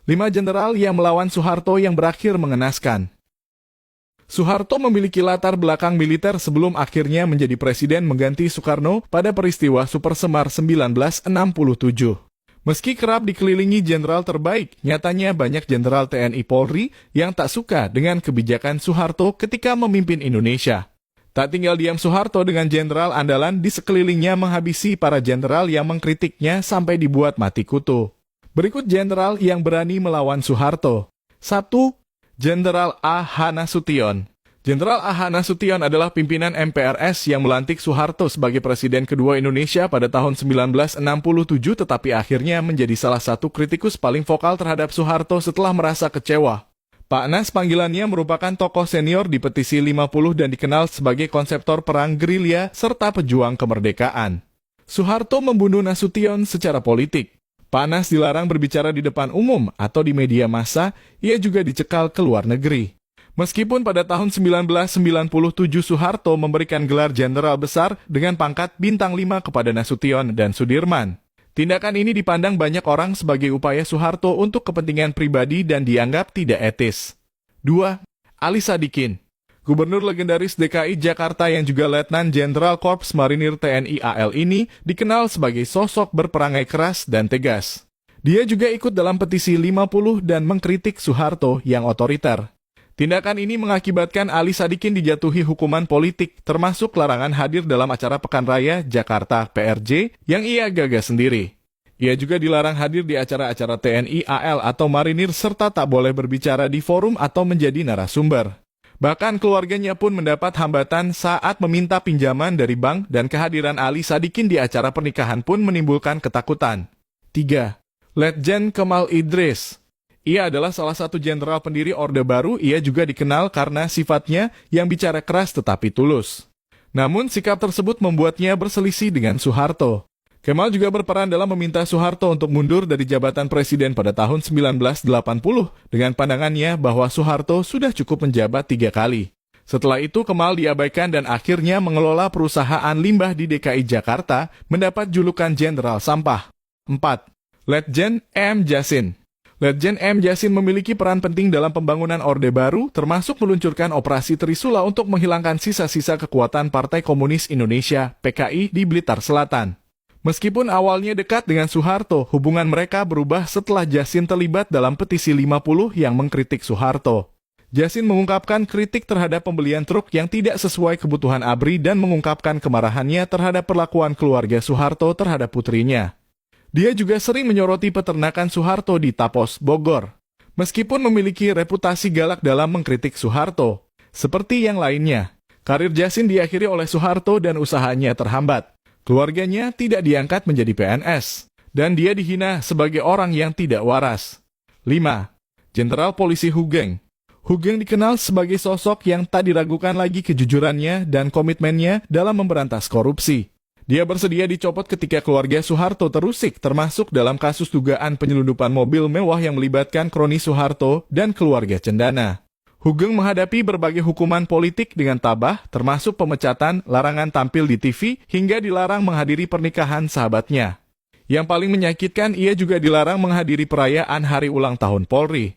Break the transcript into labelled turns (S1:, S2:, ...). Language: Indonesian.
S1: 5 jenderal yang melawan Soeharto yang berakhir mengenaskan. Soeharto memiliki latar belakang militer sebelum akhirnya menjadi presiden mengganti Soekarno pada peristiwa Super Semar 1967. Meski kerap dikelilingi jenderal terbaik, nyatanya banyak jenderal TNI Polri yang tak suka dengan kebijakan Soeharto ketika memimpin Indonesia. Tak tinggal diam Soeharto dengan jenderal andalan di sekelilingnya menghabisi para jenderal yang mengkritiknya sampai dibuat mati kutu. Berikut jenderal yang berani melawan Soeharto. 1. Jenderal A.H. Nasution. Jenderal A.H. Nasution adalah pimpinan MPRS yang melantik Soeharto sebagai presiden kedua Indonesia pada tahun 1967 tetapi akhirnya menjadi salah satu kritikus paling vokal terhadap Soeharto setelah merasa kecewa. Pak Nas panggilannya merupakan tokoh senior di petisi 50 dan dikenal sebagai konseptor perang gerilya serta pejuang kemerdekaan. Soeharto membunuh Nasution secara politik. Pak Nas dilarang berbicara di depan umum atau di media massa, ia juga dicekal ke luar negeri. Meskipun pada tahun 1997 Soeharto memberikan gelar jenderal besar dengan pangkat bintang 5 kepada Nasution dan Sudirman. Tindakan ini dipandang banyak orang sebagai upaya Soeharto untuk kepentingan pribadi dan dianggap tidak etis. 2. Ali Sadikin. Gubernur legendaris DKI Jakarta yang juga Letnan Jenderal Korps Marinir TNI AL ini dikenal sebagai sosok berperangai keras dan tegas. Dia juga ikut dalam petisi 50 dan mengkritik Soeharto yang otoriter. Tindakan ini mengakibatkan Ali Sadikin dijatuhi hukuman politik termasuk larangan hadir dalam acara Pekan Raya Jakarta PRJ yang ia gagas sendiri. Ia juga dilarang hadir di acara-acara TNI AL atau Marinir serta tak boleh berbicara di forum atau menjadi narasumber. Bahkan keluarganya pun mendapat hambatan saat meminta pinjaman dari bank dan kehadiran Ali Sadikin di acara pernikahan pun menimbulkan ketakutan. 3. Letjen Kemal Idris. Ia adalah salah satu jenderal pendiri Orde Baru, ia juga dikenal karena sifatnya yang bicara keras tetapi tulus. Namun sikap tersebut membuatnya berselisih dengan Soeharto. Kemal juga berperan dalam meminta Soeharto untuk mundur dari jabatan presiden pada tahun 1980 dengan pandangannya bahwa Soeharto sudah cukup menjabat 3 kali. Setelah itu Kemal diabaikan dan akhirnya mengelola perusahaan limbah di DKI Jakarta mendapat julukan Jenderal Sampah. 4. Letjen M. Jasin. Letjen M. Jasin memiliki peran penting dalam pembangunan Orde Baru termasuk meluncurkan operasi Trisula untuk menghilangkan sisa-sisa kekuatan Partai Komunis Indonesia (PKI) di Blitar Selatan. Meskipun awalnya dekat dengan Soeharto, hubungan mereka berubah setelah Jasin terlibat dalam petisi 50 yang mengkritik Soeharto. Jasin mengungkapkan kritik terhadap pembelian truk yang tidak sesuai kebutuhan ABRI dan mengungkapkan kemarahannya terhadap perlakuan keluarga Soeharto terhadap putrinya. Dia juga sering menyoroti peternakan Soeharto di Tapos, Bogor. Meskipun memiliki reputasi galak dalam mengkritik Soeharto, seperti yang lainnya, karir Jasin diakhiri oleh Soeharto dan usahanya terhambat. Keluarganya tidak diangkat menjadi PNS, dan dia dihina sebagai orang yang tidak waras. 5. Jenderal Polisi Hugeng. Hugeng dikenal sebagai sosok yang tak diragukan lagi kejujurannya dan komitmennya dalam memberantas korupsi. Dia bersedia dicopot ketika keluarga Soeharto terusik, termasuk dalam kasus dugaan penyelundupan mobil mewah yang melibatkan kroni Soeharto dan keluarga Cendana. Hugeng menghadapi berbagai hukuman politik dengan tabah, termasuk pemecatan, larangan tampil di TV, hingga dilarang menghadiri pernikahan sahabatnya. Yang paling menyakitkan, ia juga dilarang menghadiri perayaan hari ulang tahun Polri.